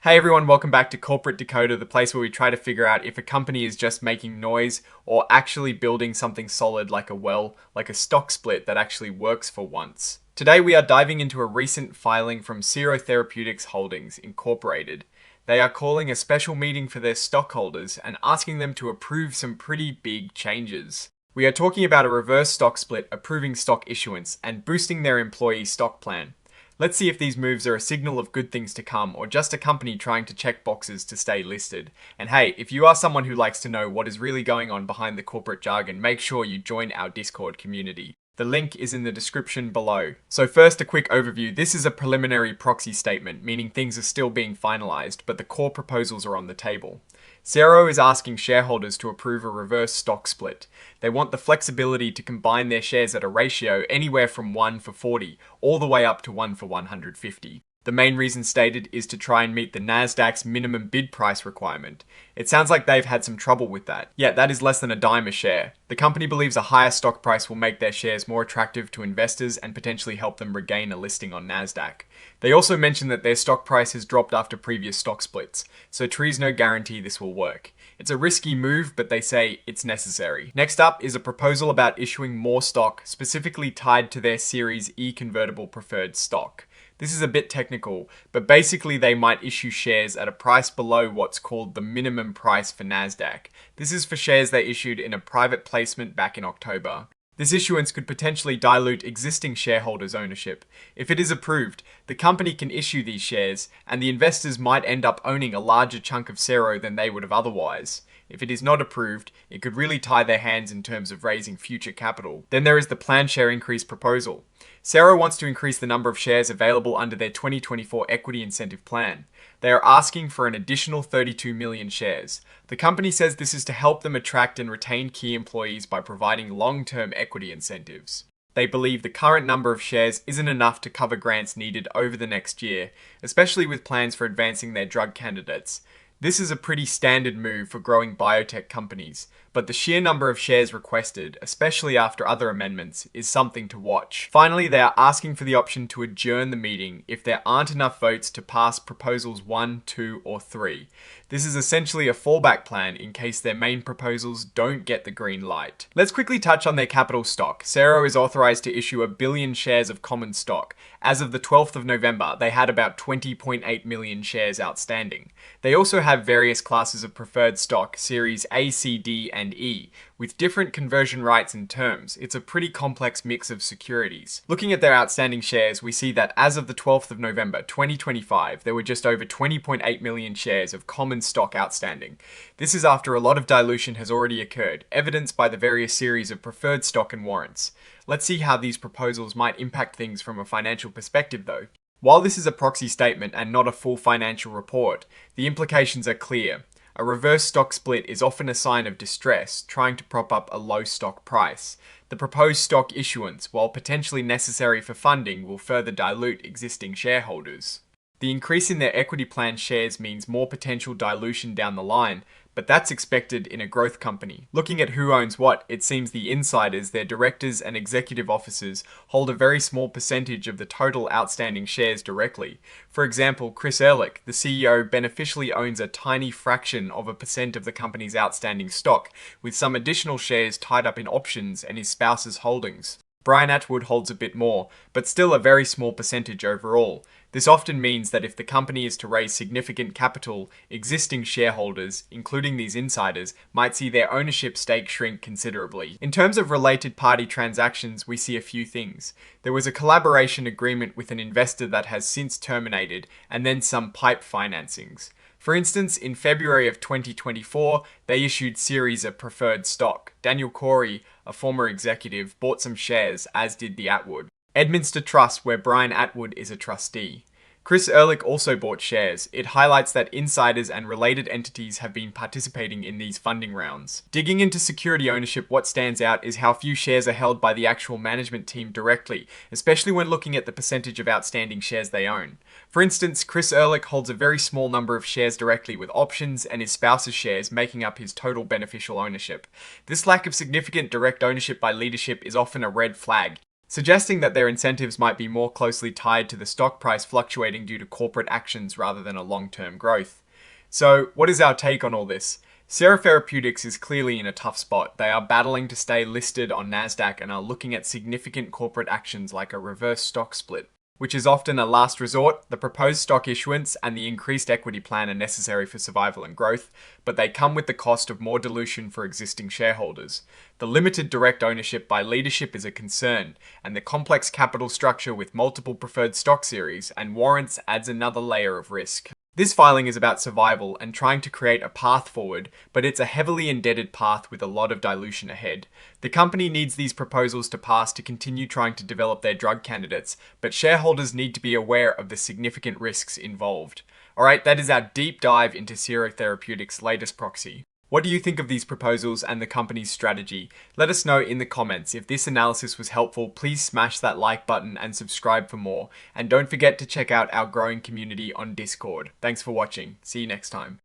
Hey everyone, welcome back to Corporate Decoder, the place where we try to figure out if a company is just making noise or actually building something solid like a stock split that actually works for once. Today we are diving into a recent filing from Cero Therapeutics Holdings Incorporated. They are calling a special meeting for their stockholders and asking them to approve some pretty big changes. We are talking about a reverse stock split, approving stock issuance, and boosting their employee stock plan. Let's see if these moves are a signal of good things to come or just a company trying to check boxes to stay listed. And hey, if you are someone who likes to know what is really going on behind the corporate jargon, make sure you join our Discord community. The link is in the description below. So first, a quick overview. This is a preliminary proxy statement, meaning things are still being finalized, but the core proposals are on the table. Cero is asking shareholders to approve a reverse stock split. They want the flexibility to combine their shares at a ratio anywhere from 1 for 40 all the way up to 1 for 150. The main reason stated is to try and meet the Nasdaq's minimum bid price requirement. It sounds like they've had some trouble with that. Yet that is less than a dime a share. The company believes a higher stock price will make their shares more attractive to investors and potentially help them regain a listing on Nasdaq. They also mention that their stock price has dropped after previous stock splits, so trees no guarantee this will work. It's a risky move, but they say it's necessary. Next up is a proposal about issuing more stock, specifically tied to their Series E convertible preferred stock. This is a bit technical, but basically they might issue shares at a price below what's called the minimum price for Nasdaq. This is for shares they issued in a private placement back in October. This issuance could potentially dilute existing shareholders' ownership. If it is approved, the company can issue these shares, and the investors might end up owning a larger chunk of Cero than they would have otherwise. If it is not approved, it could really tie their hands in terms of raising future capital. Then there is the planned share increase proposal. Cero wants to increase the number of shares available under their 2024 equity incentive plan. They are asking for an additional 32 million shares. The company says this is to help them attract and retain key employees by providing long-term equity incentives. They believe the current number of shares isn't enough to cover grants needed over the next year, especially with plans for advancing their drug candidates. This is a pretty standard move for growing biotech companies, but the sheer number of shares requested, especially after other amendments, is something to watch. Finally, they are asking for the option to adjourn the meeting if there aren't enough votes to pass proposals 1, 2, or 3. This is essentially a fallback plan in case their main proposals don't get the green light. Let's quickly touch on their capital stock. Cero is authorized to issue 1 billion shares of common stock. As of the 12th of November, they had about 20.8 million shares outstanding. They also have various classes of preferred stock, Series A, C, D, and E, with different conversion rights and terms. It's a pretty complex mix of securities. Looking at their outstanding shares, we see that as of the 12th of November 2025, there were just over 20.8 million shares of common stock outstanding. This is after a lot of dilution has already occurred, evidenced by the various series of preferred stock and warrants. Let's see how these proposals might impact things from a financial perspective though. While this is a proxy statement and not a full financial report, the implications are clear. A reverse stock split is often a sign of distress, trying to prop up a low stock price. The proposed stock issuance, while potentially necessary for funding, will further dilute existing shareholders. The increase in their equity plan shares means more potential dilution down the line, but that's expected in a growth company. Looking at who owns what, it seems the insiders, their directors and executive officers, hold a very small percentage of the total outstanding shares directly. For example, Chris Ehrlich, the CEO, beneficially owns a tiny fraction of a percent of the company's outstanding stock, with some additional shares tied up in options and his spouse's holdings. Brian Atwood holds a bit more, but still a very small percentage overall. This often means that if the company is to raise significant capital, existing shareholders, including these insiders, might see their ownership stake shrink considerably. In terms of related party transactions, we see a few things. There was a collaboration agreement with an investor that has since terminated, and then some PIPE financings. For instance, in February of 2024, they issued series of preferred stock. Daniel Corey, a former executive, bought some shares, as did the Atwood. Edminster Trust, where Brian Atwood is a trustee. Chris Ehrlich also bought shares. It highlights that insiders and related entities have been participating in these funding rounds. Digging into security ownership, what stands out is how few shares are held by the actual management team directly, especially when looking at the percentage of outstanding shares they own. For instance, Chris Ehrlich holds a very small number of shares directly, with options and his spouse's shares making up his total beneficial ownership. This lack of significant direct ownership by leadership is often a red flag. suggesting that their incentives might be more closely tied to the stock price fluctuating due to corporate actions rather than a long-term growth. So, what is our take on all this? Cero Therapeutics is clearly in a tough spot. They are battling to stay listed on NASDAQ and are looking at significant corporate actions like a reverse stock split, which is often a last resort. The proposed stock issuance and the increased equity plan are necessary for survival and growth, but they come with the cost of more dilution for existing shareholders. The limited direct ownership by leadership is a concern, and the complex capital structure with multiple preferred stock series and warrants adds another layer of risk. This filing is about survival and trying to create a path forward, but it's a heavily indebted path with a lot of dilution ahead. The company needs these proposals to pass to continue trying to develop their drug candidates, but shareholders need to be aware of the significant risks involved. Alright, that is our deep dive into Cero Therapeutics' latest proxy. What do you think of these proposals and the company's strategy? Let us know in the comments. If this analysis was helpful, please smash that like button and subscribe for more. And don't forget to check out our growing community on Discord. Thanks for watching. See you next time.